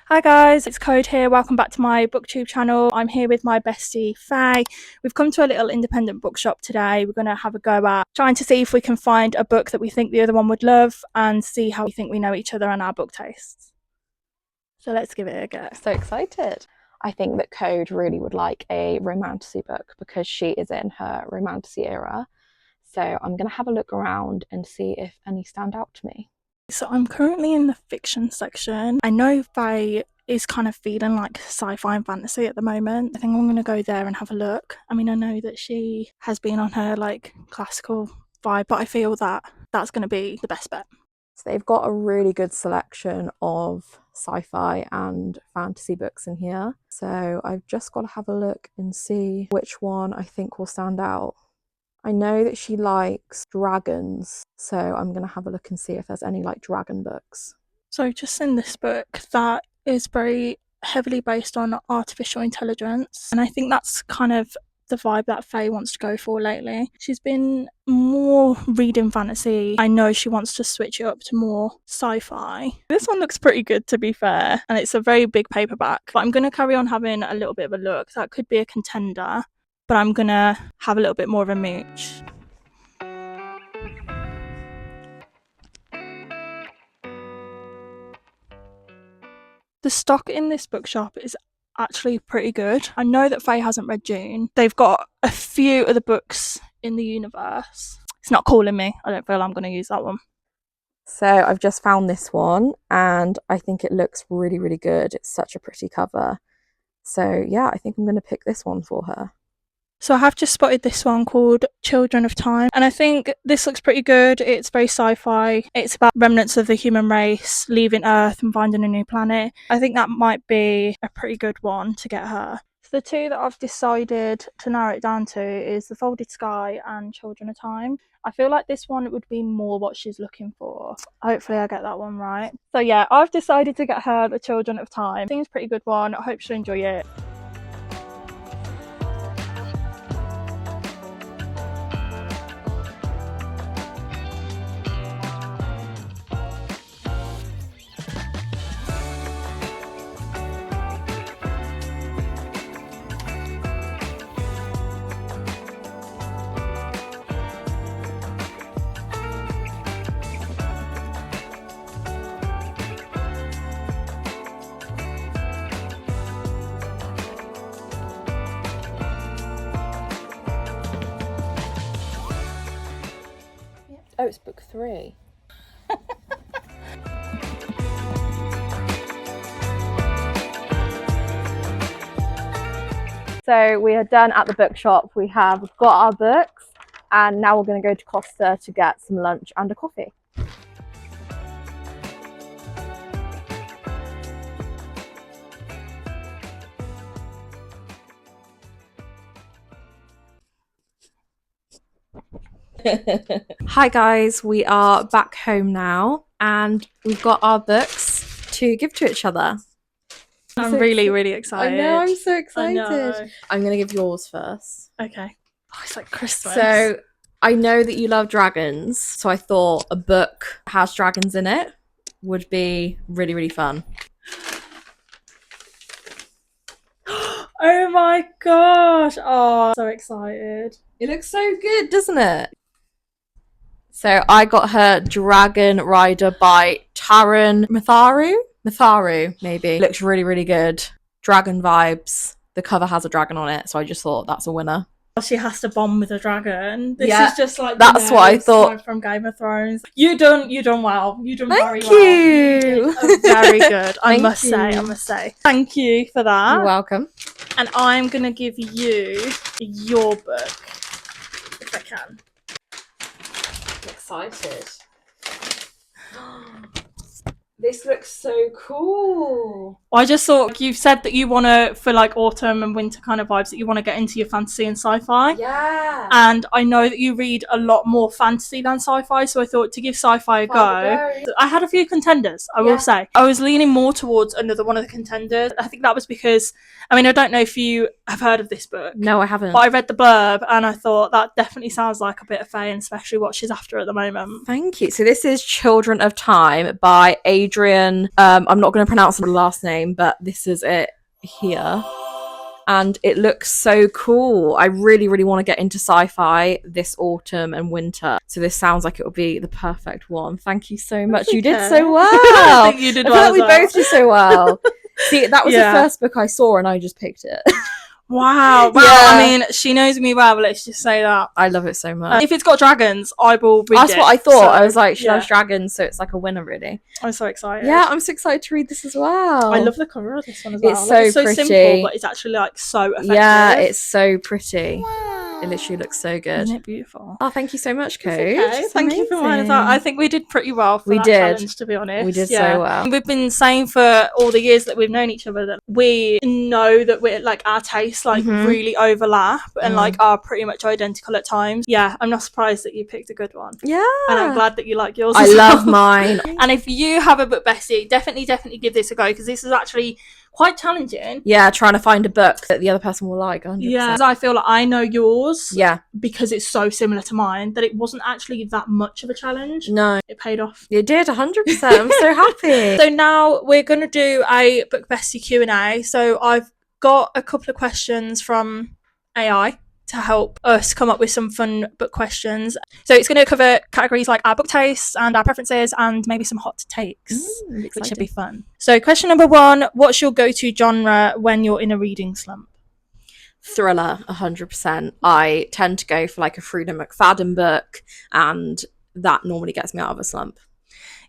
Hi guys, it's Code here. Welcome back to my booktube channel. I'm here with my bestie Faye. We've come to a little independent bookshop today. We're going to have a go at trying to see if we can find a book that we think the other one would love and see how we think we know each other and our book tastes. So let's give it a go. So excited. I think that Code really would like a romantasy book because she is in her romantasy era. So I'm going to have a look around and see if any stand out to me. So I'm currently in the fiction section. I know Faye is kind of feeling like sci-fi and fantasy at the moment. I think I'm going to go there and have a look. I mean, I know that she has been on her like classical vibe, but I feel that that's going to be the best bet. So they've got a really good selection of sci-fi and fantasy books in here. So I've just got to have a look and see which one I think will stand out. I know that she likes dragons, so I'm going to have a look and see if there's any like dragon books. So just in this book that is very heavily based on artificial intelligence, and I think that's kind of the vibe that Faye wants to go for lately. She's been more reading fantasy. I know she wants to switch it up to more sci-fi. This one looks pretty good, to be fair, and it's a very big paperback, but I'm going to carry on having a little bit of a look. That could be a contender, but I'm going to have a little bit more of a mooch. The stock in this bookshop is actually pretty good. I know that Faye hasn't read June. They've got a few of the books in the universe. It's not calling me. I don't feel I'm going to use that one. So I've just found this one and I think it looks really, really good. It's such a pretty cover. So yeah, I think I'm going to pick this one for her. So I have just spotted this one called Children of Time, and I think this looks pretty good. It's very sci-fi. It's about remnants of the human race leaving Earth and finding a new planet. I think that might be a pretty good one to get her. So the two that I've decided to narrow it down to is The Folded Sky and Children of Time. I feel like this one would be more what she's looking for. Hopefully I get that one right. So yeah, I've decided to get her The Children of Time. I think it's a pretty good one. I hope she'll enjoy it. Oh, it's book 3. So we are done at the bookshop. We have got our books and now we're going to go to Costa to get some lunch and a coffee. Hi guys, we are back home now and we've got our books to give to each other. I'm really excited. I know, I'm so excited. I'm going to give yours first. Okay. Oh, it's like Christmas. So I know that you love dragons, so I thought a book that has dragons in it would be really, really fun. Oh my gosh. Oh, so excited. It looks so good, doesn't it? So I got her Dragon Rider by Taran Matharu, maybe. Looks really, really good. Dragon vibes. The cover has a dragon on it, so I just thought that's a winner. She has to bond with a dragon. This Yeah, is just like that's what I thought from Game of Thrones. You done well. You done very well. Thank you. You did very good. I must you. say. Thank you for that. You're welcome. And I'm gonna give you your book if I can. I'm excited. This looks so cool. I just thought, you've said that you want to, for like autumn and winter kind of vibes, that you want to get into your fantasy and sci-fi. Yeah. And I know that you read a lot more fantasy than sci-fi, so I thought to give sci-fi a go. I had a few contenders, I will say. I was leaning more towards another one of the contenders. I think that was because, I mean, I don't know if you have heard of this book. No, I haven't. But I read the blurb and I thought that definitely sounds like a bit of Faye, and especially what she's after at the moment. Thank you. So this is Children of Time by Adrian Adrian. I'm not going to pronounce the last name, but this is it here. And it looks so cool. I really, really want to get into sci-fi this autumn and winter. So this sounds like it would be the perfect one. Thank you so much. You did so well. I think you did well. We both did so well. See, that was the first book I saw and I just picked it. Wow. Yeah. I mean, she knows me well, let's just say that. I love it so much. If it's got dragons, I will read That's it. what I thought. So, I was like, she loves dragons, so it's like a winner, really. I'm so excited. Yeah, I'm so excited to read this as well. I love the cover of this one as well. It's so pretty. Simple, but it's actually like so effective. Yeah, it's so pretty. Wow. It literally looks so good. Isn't it beautiful? Oh, thank you so much, Coach. Okay. Thank you for mine as well. I think we did pretty well for that challenge, to be honest. We did so well. We've been saying for all the years that we've known each other that we know that we're like our tastes like really overlap and like are pretty much identical at times. Yeah, I'm not surprised that you picked a good one. Yeah. And I'm glad that you like yours. I love mine. And if you have a book bestie, definitely give this a go, because this is actually quite challenging. Yeah, trying to find a book that the other person will like. 100%. Yeah, I feel like I know yours. Yeah, because it's so similar to mine that it wasn't actually that much of a challenge. No, it paid off. It did 100%. I'm so happy. So now we're gonna do a book bestie Q&A. So I've got a couple of questions from AI to help us come up with some fun book questions. So it's going to cover categories like our book tastes and our preferences and maybe some hot takes, which should be fun. So question number 1, what's your go-to genre when you're in a reading slump? Thriller, 100%. I tend to go for like a Frida McFadden book, and that normally gets me out of a slump.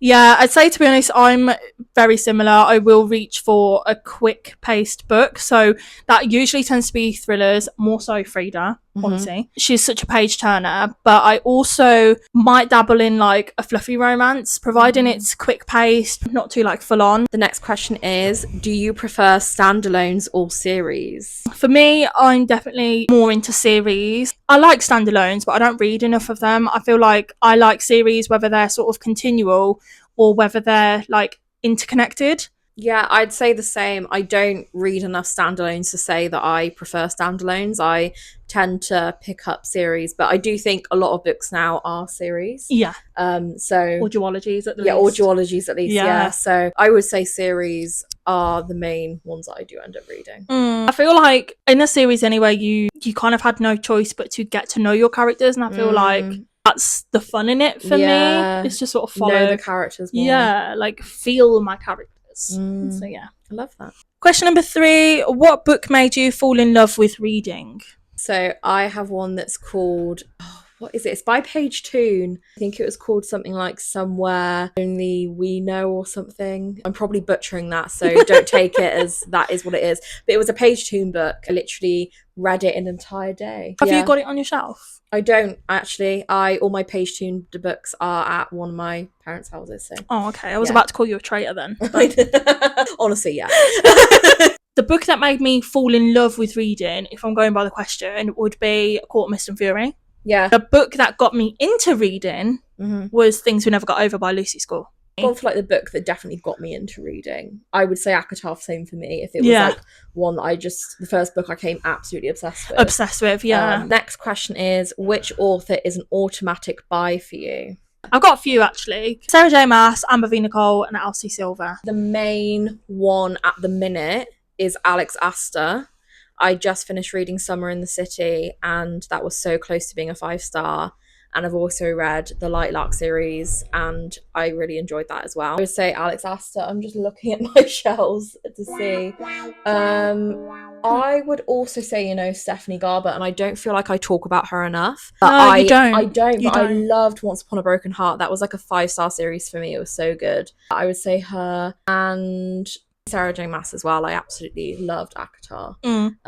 Yeah, I'd say, to be honest, I'm very similar. I will reach for a quick-paced book. So that usually tends to be thrillers, more so Frida, honestly. She's such a page-turner. But I also might dabble in like a fluffy romance, providing it's quick-paced, not too like full-on. The next question is, do you prefer standalones or series? For me, I'm definitely more into series. I like standalones, but I don't read enough of them. I feel like I like series, whether they're sort of continual or whether they're like interconnected. Yeah, I'd say the same. I don't read enough standalones to say that I prefer standalones. I tend to pick up series, but I do think a lot of books now are series. Yeah. So or duologies at least. Yeah, or duologies at least. Yeah. So I would say series are the main ones that I do end up reading. I feel like in a series anyway, you kind of had no choice but to get to know your characters, and I feel like that's the fun in it for me. It's just sort of follow know the characters more. Yeah, like feel my characters. So yeah, I love that. Question number 3, what book made you fall in love with reading? So I have one that's called, what is it? It's by Page Toon. I think it was called something like Somewhere Only We Know or something. I'm probably butchering that, so don't take it as that is what it is. But it was a Page Toon book. I literally read it in an entire day. Have you got it on your shelf? I don't actually. All my Page Toon books are at one of my parents' houses. So. Oh, okay. I was about to call you a traitor then. Honestly, yeah. The book that made me fall in love with reading, if I'm going by the question, would be Court of Mist and Fury. Yeah. The book that got me into reading was Things We Never Got Over by Lucy Score. Gone for like the book that definitely got me into reading. I would say Akatar, same for me. If it was like one that the first book I came absolutely obsessed with. Yeah. Next question is, which author is an automatic buy for you? I've got a few actually. Sarah J Maas, Amber V. Nicole and Elsie Silver. The main one at the minute is Alex Astor. I just finished reading Summer in the City, and that was so close to being a 5-star. And I've also read the Light Lark series, and I really enjoyed that as well. I would say Alex Astor. I'm just looking at my shelves to see. I would also say, Stephanie Garber, and I don't feel like I talk about her enough. No, you don't. I don't, but I loved Once Upon a Broken Heart. That was like a 5-star series for me. It was so good. I would say her and Sarah J Maas as well. I absolutely loved Akatar.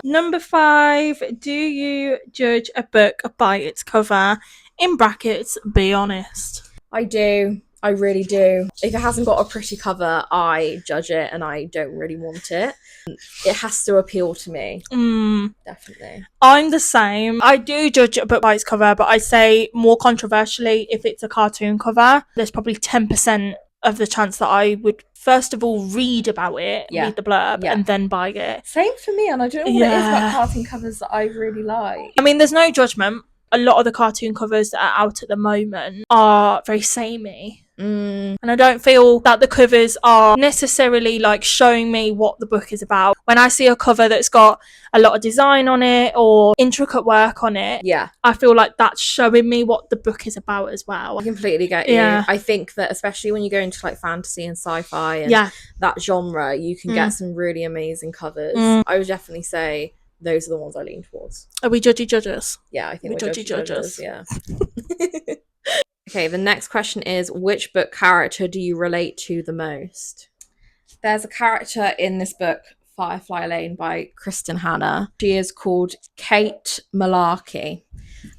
Number 5, do you judge a book by its cover? In brackets, be honest. I do. I really do. If it hasn't got a pretty cover, I judge it and I don't really want it. It has to appeal to me. Definitely. I'm the same. I do judge a book by its cover, but I say more controversially, if it's a cartoon cover, there's probably 10% of the chance that I would first of all read about it, read the blurb, and then buy it. Same for me, and I don't know what it is about cartoon covers that I really like. I mean, there's no judgment. A lot of the cartoon covers that are out at the moment are very samey. Mm. And I don't feel that the covers are necessarily like showing me what the book is about. When I see a cover that's got a lot of design on it or intricate work on it, Yeah, I feel like that's showing me what the book is about as well. I completely get you. Yeah. I think that especially when you go into like fantasy and sci-fi and Yeah. that genre, you can get some really amazing covers. I would definitely say those are the ones I lean towards. Are we judgy judges? Yeah, I think we're judgy judges. Yeah. Okay, the next question is, which book character do you relate to the most? There's a character in this book, Firefly Lane by Kristen Hanna. She is called Kate Malarkey.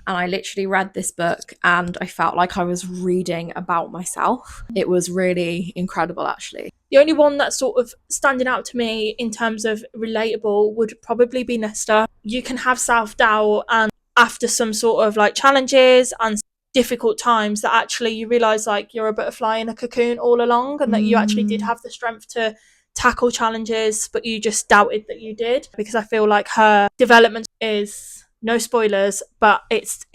And I literally read this book and I felt like I was reading about myself. It was really incredible, actually. The only one that's sort of standing out to me in terms of relatable would probably be Nesta. You can have self-doubt, and after some sort of like challenges and difficult times, that actually you realise like you're a butterfly in a cocoon all along, and that you actually did have the strength to tackle challenges, but you just doubted that you did. Because I feel like her development is, no spoilers, but it's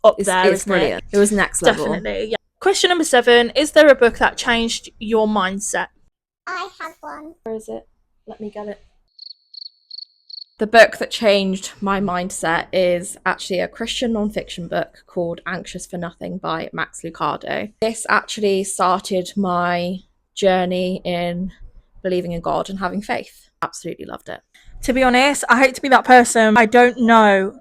up there, It's isn't brilliant. it? It was next level. Definitely, yeah. Question number 7, is there a book that changed your mindset? I have one. Where is it? Let me get it. The book that changed my mindset is actually a Christian non-fiction book called Anxious for Nothing by Max Lucado. This actually started my journey in believing in God and having faith. Absolutely loved it. To be honest, I hate to be that person. I don't know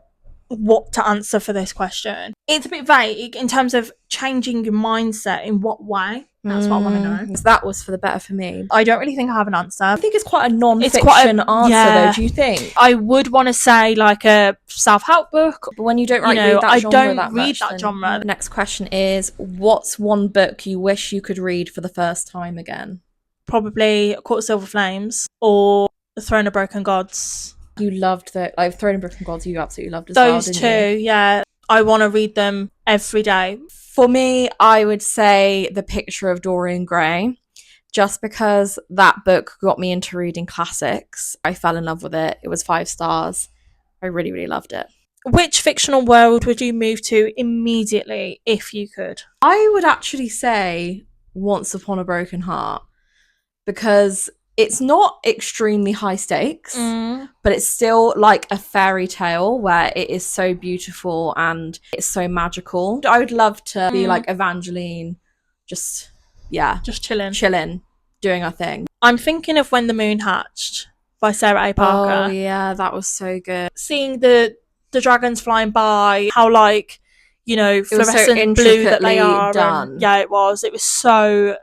what to answer for this question. It's a bit vague in terms of changing your mindset in what way. That's what I want to know. So that was for the better for me. I don't really think I have an answer. I think it's quite a non-fiction answer, though. Do you think? I would want to say like a self-help book, but when you don't read that I genre don't that read much, that then... genre. The next question is, what's one book you wish you could read for the first time again? Probably Court of Silver Flames or The Throne of Broken Gods. You loved the Throne of Broken Gods. You absolutely loved as those well, didn't two, you? yeah. I want to read them every day. For me, I would say The Picture of Dorian Gray, just because that book got me into reading classics. I fell in love with it. It was 5 stars. I really, really loved it. Which fictional world would you move to immediately if you could? I would actually say Once Upon a Broken Heart, because it's not extremely high stakes, but it's still like a fairy tale where it is so beautiful and it's so magical. I would love to be like Evangeline, just chilling, doing our thing. I'm thinking of When the Moon Hatched by Sarah A. Parker. Oh yeah, that was so good. Seeing the dragons flying by, how like, fluorescent blue that they are. Done. Yeah, it was so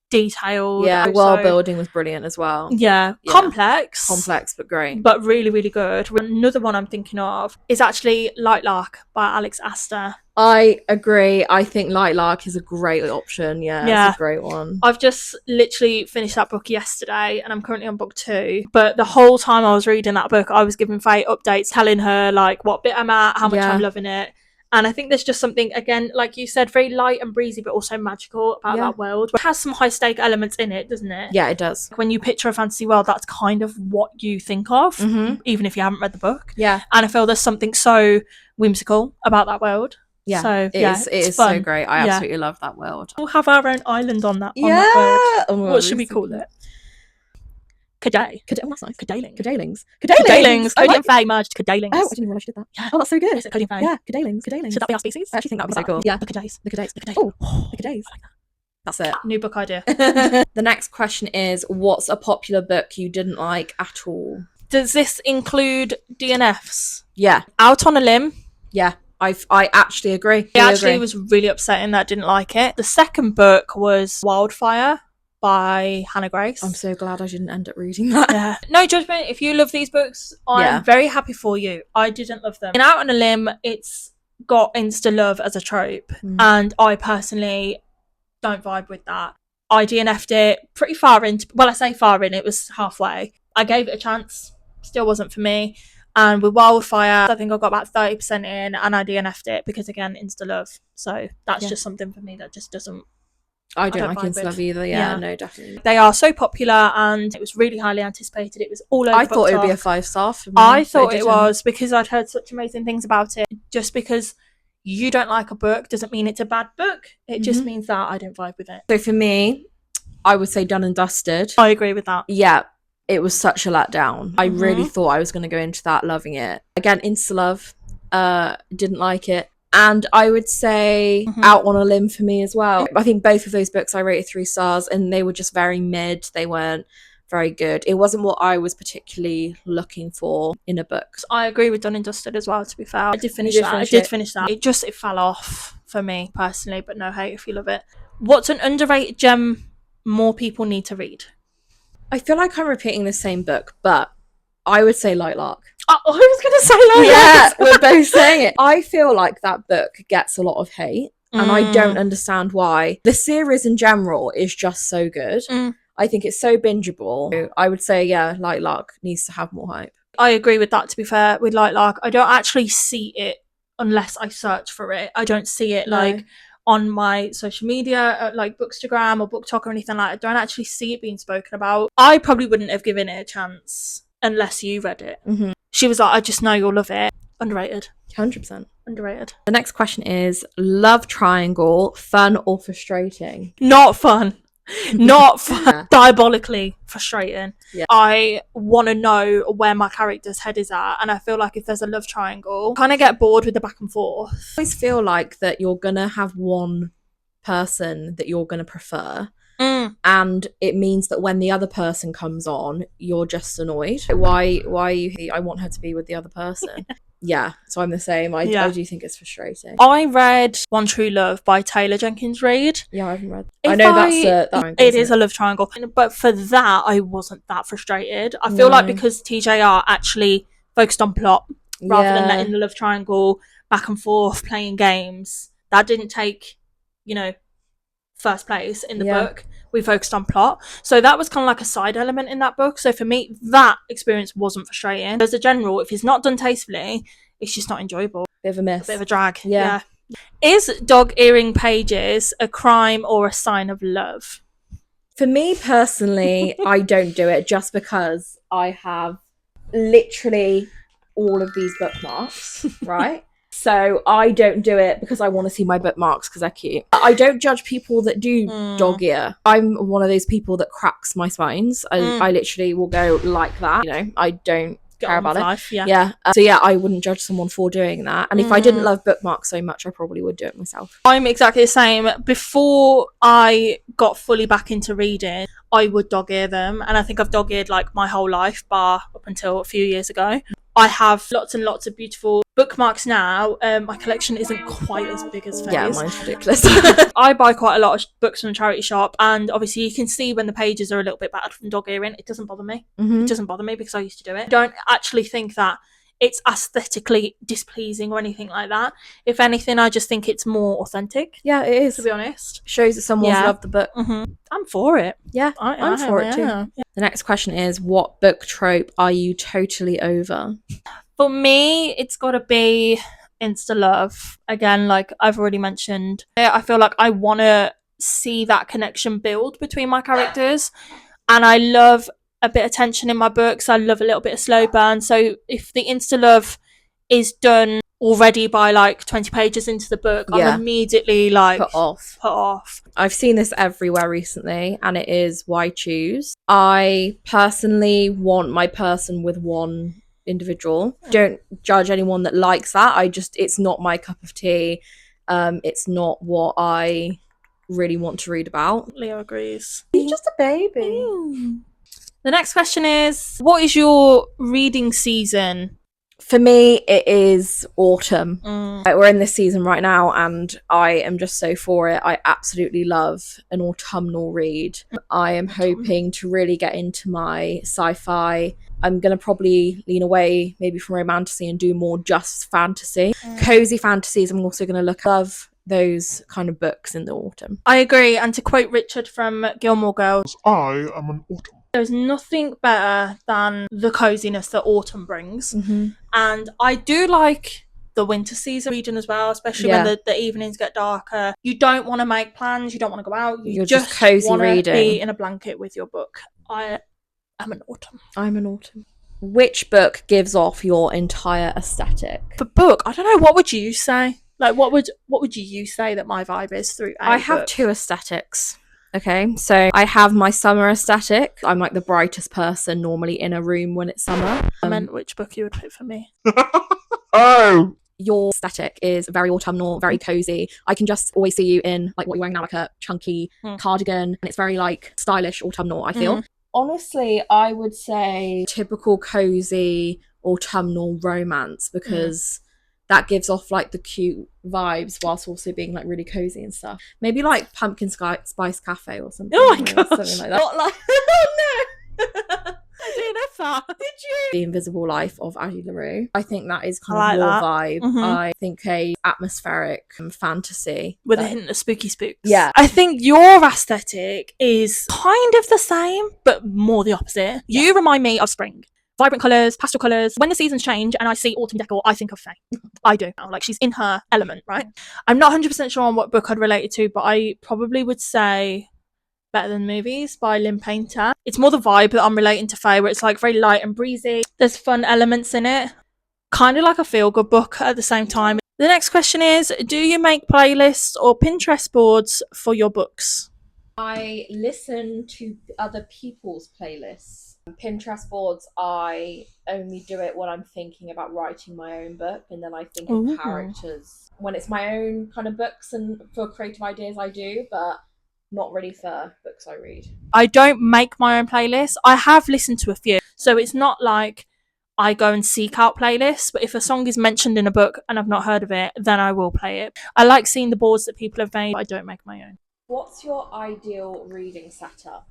detailed. Yeah, world building was brilliant as well. Yeah. Complex but great, but really, really good. Another one I'm thinking of is actually Light Lark by Alex Astor. I agree. I think Light Lark is a great option. Yeah, it's a great one. I've just literally finished that book yesterday and I'm currently on book 2, but the whole time I was reading that book I was giving Faye updates, telling her like what bit I'm at, how much I'm loving it. And I think there's just something, again, like you said, very light and breezy, but also magical about that world. It has some high-stake elements in it, doesn't it? Yeah, it does. When you picture a fantasy world, that's kind of what you think of, even if you haven't read the book. Yeah. And I feel there's something so whimsical about that world. Yeah, so, it is fun. so great. I absolutely love that world. We'll have our own island on that, on that world. Oh, what should we call it? Caday. Oh, that's nice. Cadalings. Cadalings. Cody and Faye merged Cadalings. Oh, I didn't realise you did that. Yeah. Oh, that's so good. Is it Cody and Faye? Yeah, Cadalings. Should that be our species? I actually think that would be so cool. Yeah. The Cadays. Oh, the Cadays. I like that. That's it. New book idea. The next question is, what's a popular book you didn't like at all? Does this include DNFs? Yeah. Out on a Limb. Yeah. I actually agree. It was really upsetting that I didn't like it. The second book was Wildfire by Hannah Grace. I'm so glad I didn't end up reading that. Yeah. No judgment. If you love these books, I'm very happy for you. I didn't love them. In Out on a Limb, it's got insta love as a trope, and I personally don't vibe with that. I DNF'd it pretty far in. Well, I say far in, it was halfway. I gave it a chance, still wasn't for me. And with Wildfire, I think I got about 30% in and I DNF'd it because, again, insta love. So that's just something for me that just doesn't. I don't like insta love either. Yeah, no, definitely. They are so popular and it was really highly anticipated. It was all over. I thought it would be a 5-star for me. I thought it was, because I'd heard such amazing things about it. Just because, you don't like a book doesn't mean it's a bad book. It just means that I don't vibe with it. So for me, I would say done and dusted. I agree with that. Yeah, it was such a letdown. I really thought I was going to go into that loving it. Again, insta-love, didn't like it. And I would say Out on a Limb for me as well. I think both of those books I rated 3 stars, and they were just very mid. They weren't very good. It wasn't what I was particularly looking for in a book. I agree with Done and Dusted as well, to be fair. I did finish that. It fell off for me personally, but no hate if you love it. What's an underrated gem more people need to read? I feel like I'm repeating the same book, but I would say Light Lark. Oh, I was going to say Light Lark. Yeah, we're both saying it. I feel like that book gets a lot of hate, and I don't understand why. The series in general is just so good. I think it's so bingeable. I would say, yeah, Light Lark needs to have more hype. I agree with that, to be fair, with Light Lark. I don't actually see it unless I search for it. I don't see it like on my social media, like Bookstagram or BookTok or anything like that. I don't actually see it being spoken about. I probably wouldn't have given it a chance unless you read it. She was like, I just know you'll love it. Underrated. 100%. Underrated. The next question is, love triangle, fun or frustrating? Not fun. Not fun. Diabolically frustrating. I want to know where my character's head is at, and I feel like if there's a love triangle, I kind of get bored with the back and forth. I always feel like that you're gonna have one person that you're gonna prefer, and it means that when the other person comes on, you're just annoyed. Why are you here? I want her to be with the other person. Yeah, so I'm the same. I do think it's frustrating. I read One True Love by Taylor Jenkins Reid. Yeah, I haven't read. I know it is a love triangle, but for that I wasn't that frustrated. I feel like because TJR actually focused on plot rather than letting the love triangle back and forth playing games, that didn't take, first place in the book. We focused on plot, so that was kind of like a side element in that book. So for me, that experience wasn't frustrating. As a general, if it's not done tastefully, it's just not enjoyable. Bit of a miss. A bit of a drag. Yeah. Is dog earring pages a crime or a sign of love? For me personally, I don't do it just because I have literally all of these bookmarks, right? So I don't do it because I want to see my bookmarks because they're cute. I don't judge people that do dog ear. I'm one of those people that cracks my spines. I literally will go like that. I don't care about it. Yeah. So yeah, I wouldn't judge someone for doing that. And if I didn't love bookmarks so much, I probably would do it myself. I'm exactly the same. Before I got fully back into reading, I would dog ear them. And I think I've dog eared like my whole life, bar up until a few years ago. I have lots and lots of beautiful bookmarks now. My collection isn't quite as big as Faye's. Yeah, mine's ridiculous. I buy quite a lot of books from a charity shop, and obviously you can see when the pages are a little bit battered from dog earing. It doesn't bother me. It doesn't bother me because I used to do it. I don't actually think that it's aesthetically displeasing or anything like that. If anything, I just think it's more authentic. Yeah, it is. To be honest. Shows that someone's loved the book. I'm for it. Yeah, I'm for it too. Yeah. The next question is, what book trope are you totally over? For me, it's got to be insta love. Again, like I've already mentioned, I feel like I want to see that connection build between my characters, and I love a bit of tension in my books. I love a little bit of slow burn. So if the insta love is done already by like 20 pages into the book, I'm immediately like put off. I've seen this everywhere recently, and it is why choose. I personally want my person with one individual. Don't judge anyone that likes that. It's not my cup of tea. It's not what I really want to read about. Leo agrees. He's just a baby. The next question is, what is your reading season? For me, it is autumn. We're in this season right now, and I am just so for it. I absolutely love an autumnal read. I am hoping to really get into my sci-fi. I'm going to probably lean away maybe from romantasy and do more just fantasy. Cozy fantasies, I'm also going to love those kind of books in the autumn. I agree, and to quote Richard from Gilmore Girls, I am an autumn. There's nothing better than the coziness that autumn brings. And I do like the winter season reading as well, especially when the evenings get darker. You don't want to make plans, you don't want to go out, You're just cozy want to reading. be in a blanket with your book. I am an autumn. I'm an autumn. Which book gives off your entire aesthetic? For book, I don't know, what would you say? Like, what would you say that my vibe is through a I have book? 2 aesthetics. Okay, so I have my summer aesthetic. I'm like the brightest person normally in a room when it's summer. I meant which book you would pick for me. Oh! Your aesthetic is very autumnal, very cozy. I can just always see you in like what you're wearing now, like a chunky cardigan, and it's very like stylish autumnal, I feel. Honestly, I would say typical cozy autumnal romance, because that gives off like the cute vibes whilst also being like really cozy and stuff. Maybe like pumpkin spice cafe or something. Oh my or gosh. something like that. Not like no. I didn't have that. Did you? The Invisible Life of Addie LaRue. I think that is kind I of your like that. vibe. I think a atmospheric fantasy With a that- hint of spooky spooks. Yeah. I think your aesthetic is kind of the same, but more the opposite. You remind me of spring. Vibrant colours, pastel colours. When the seasons change and I see autumn decor, I think of Faye. I do. Like, she's in her element, right? I'm not 100% sure on what book I'd relate it to, but I probably would say Better Than Movies by Lynn Painter. It's more the vibe that I'm relating to Faye, where it's like very light and breezy. There's fun elements in it. Kind of like a feel-good book at the same time. The next question is, do you make playlists or Pinterest boards for your books? I listen to other people's playlists. Pinterest boards, I only do it when I'm thinking about writing my own book, and then I think of Ooh. characters. When it's my own kind of books and for creative ideas, I do, but not really for books I read. I don't make my own playlists. I have listened to a few, so it's not like I go and seek out playlists, but if a song is mentioned in a book and I've not heard of it, then I will play it. I like seeing the boards that people have made, but I don't make my own. What's your ideal reading setup?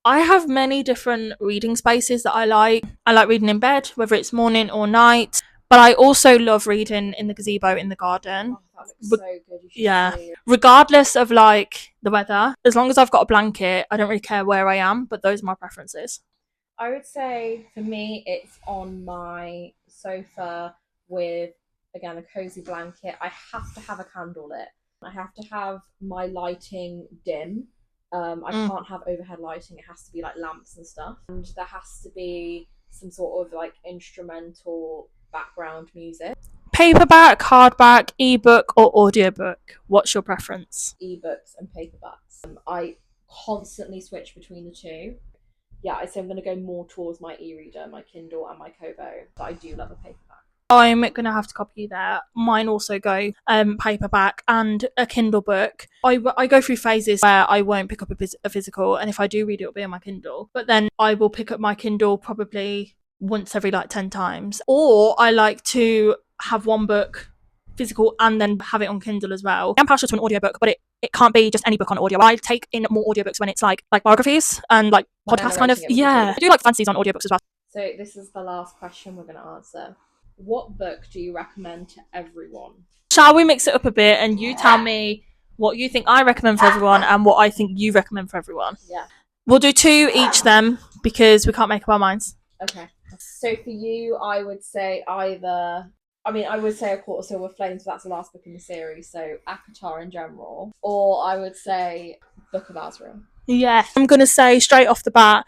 I have many different reading spaces that I like. I like reading in bed, whether it's morning or night, but I also love reading in the gazebo in the garden. Oh, that looks so good. You should Yeah. see it. Regardless of like the weather, as long as I've got a blanket, I don't really care where I am, but those are my preferences. I would say for me, it's on my sofa with, again, a cozy blanket. I have to have a candle lit. I have to have my lighting dim. I can't have overhead lighting. It has to be like lamps and stuff. And there has to be some sort of like instrumental background music. Paperback, hardback, ebook, or audiobook? What's your preference? Ebooks and paperbacks. I constantly switch between the two. Yeah, I'd say I'm going to go more towards my e-reader, my Kindle, and my Kobo. But I do love a paperback. I'm going to have to copy you there. Mine also go paperback and a Kindle book. I go through phases where I won't pick up a physical, and if I do read it, it'll be on my Kindle. But then I will pick up my Kindle probably once every like 10 times. Or I like to have one book physical and then have it on Kindle as well. I'm partial to an audiobook, but it can't be just any book on audio. I take in more audiobooks when it's like biographies and like podcasts kind of. Yeah. I do like fantasies on audiobooks as well. So this is the last question we're going to answer. What book do you recommend to everyone? Shall we mix it up a bit and you tell me what you think I recommend for everyone and what I think you recommend for everyone? Yeah. We'll do 2 each then because we can't make up our minds. Okay. So for you, I would say I would say A Court of Silver Flames, but that's the last book in the series, so ACOTAR in general. Or I would say Book of Azrael. Yeah. I'm going to say straight off the bat,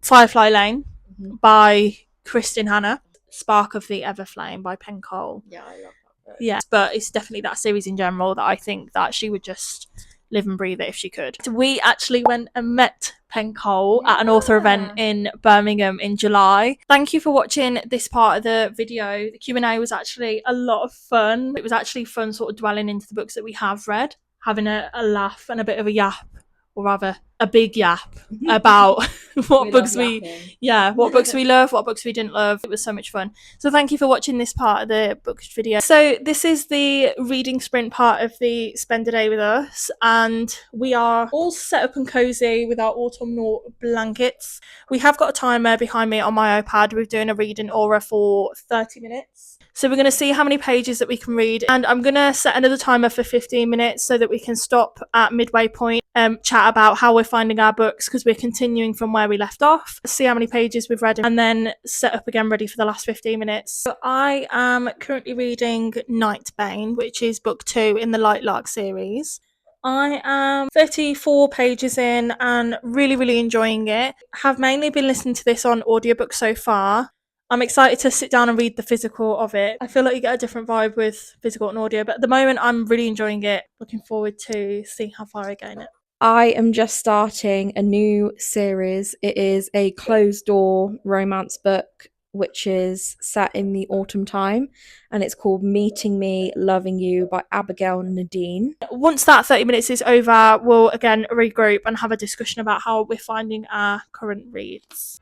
Firefly Lane by Kristin Hanna. Spark of the Everflame by Penn Cole. Yeah, I love that book. Yeah, but it's definitely that series in general that I think that she would just live and breathe it if she could. We actually went and met Penn Cole at an author event in Birmingham in July. Thank you for watching this part of the video. The Q&A was actually a lot of fun. It was actually fun sort of dwelling into the books that we have read, having a laugh and a bit of a yap, or rather a big yap about what books we love, what books we didn't love. It was so much fun. So thank you for watching this part of the Bookish video. So this is the reading sprint part of the Spend a Day with Us, and we are all set up and cozy with our autumnal blankets. We have got a timer behind me on my iPad. We're doing a reading aura for 30 minutes. So we're going to see how many pages that we can read, and I'm going to set another timer for 15 minutes so that we can stop at midway point, chat about how we're finding our books because we're continuing from where we left off, see how many pages we've read, and then set up again ready for the last 15 minutes. So I am currently reading Nightbane, which is book 2 in the Light Lark series. I am 34 pages in and really enjoying it. Have mainly been listening to this on audiobook so far. I'm excited to sit down and read the physical of it. I feel like you get a different vibe with physical and audio, but at the moment I'm really enjoying it. Looking forward to seeing how far I go in it. I am just starting a new series. It is a closed door romance book which is set in the autumn time, and it's called Meeting Me, Loving You by Abigail Nadine. Once that 30 minutes is over, we'll again regroup and have a discussion about how we're finding our current reads.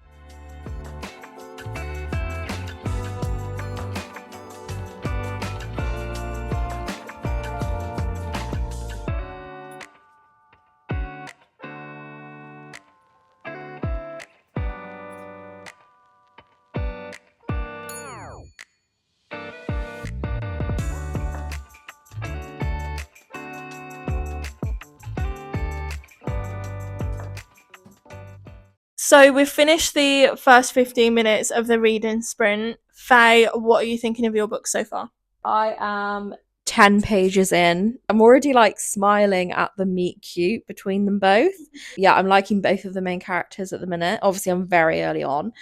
So we've finished the first 15 minutes of the reading sprint. Faye, what are you thinking of your book so far? I am 10 pages in. I'm already like smiling at the meet cute between them both. Yeah, I'm liking both of the main characters at the minute. Obviously, I'm very early on,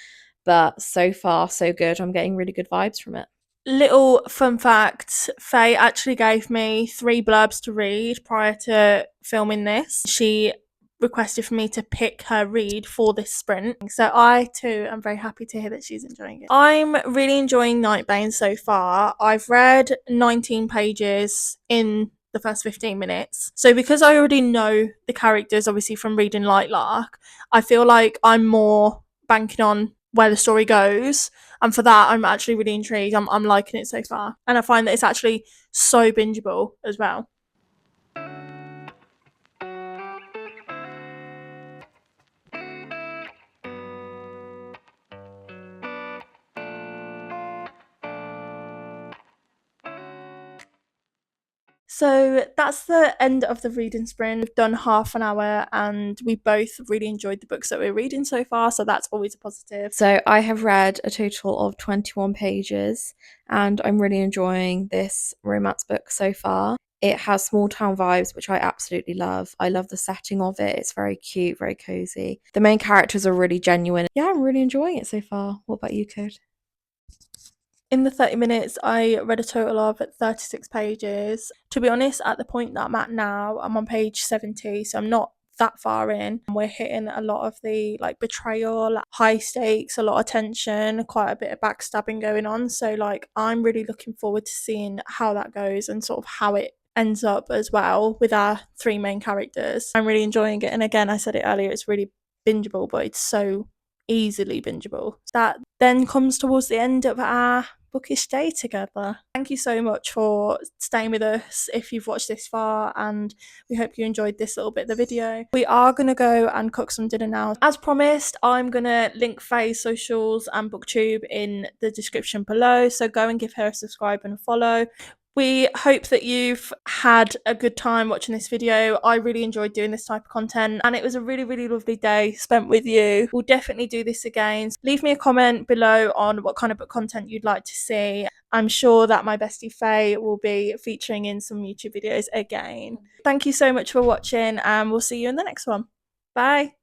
but so far, so good. I'm getting really good vibes from it. Little fun fact, Faye actually gave me 3 blurbs to read prior to filming this. She requested for me to pick her read for this sprint, so I too am very happy to hear that she's enjoying it. I'm really enjoying Nightbane so far. I've read 19 pages in the first 15 minutes, so because I already know the characters obviously from reading Lightlark, I feel like I'm more banking on where the story goes, and for that I'm actually really intrigued. I'm liking it so far, and I find that it's actually so bingeable as well. So that's the end of the reading sprint. We've done half an hour and we both really enjoyed the books that we're reading so far, so that's always a positive. So I have read a total of 21 pages and I'm really enjoying this romance book so far. It has small town vibes, which I absolutely love. I love the setting of it. It's very cute, very cozy. The main characters are really genuine. Yeah, I'm really enjoying it so far. What about you, Code? In the 30 minutes, I read a total of 36 pages. To be honest, at the point that I'm at now, I'm on page 70, so I'm not that far in. We're hitting a lot of the like betrayal, high stakes, a lot of tension, quite a bit of backstabbing going on. So like I'm really looking forward to seeing how that goes and sort of how it ends up as well with our 3 main characters. I'm really enjoying it, and again, I said it earlier, it's really bingeable, but it's so easily bingeable. That then comes towards the end of our bookish day together. Thank you so much for staying with us if you've watched this far, and we hope you enjoyed this little bit of the video. We are going to go and cook some dinner now. As promised, I'm going to link Faye's socials and booktube in the description below, so go and give her a subscribe and a follow. We hope that you've had a good time watching this video. I really enjoyed doing this type of content and it was a really, really lovely day spent with you. We'll definitely do this again. Leave me a comment below on what kind of book content you'd like to see. I'm sure that my bestie Faye will be featuring in some YouTube videos again. Thank you so much for watching and we'll see you in the next one. Bye.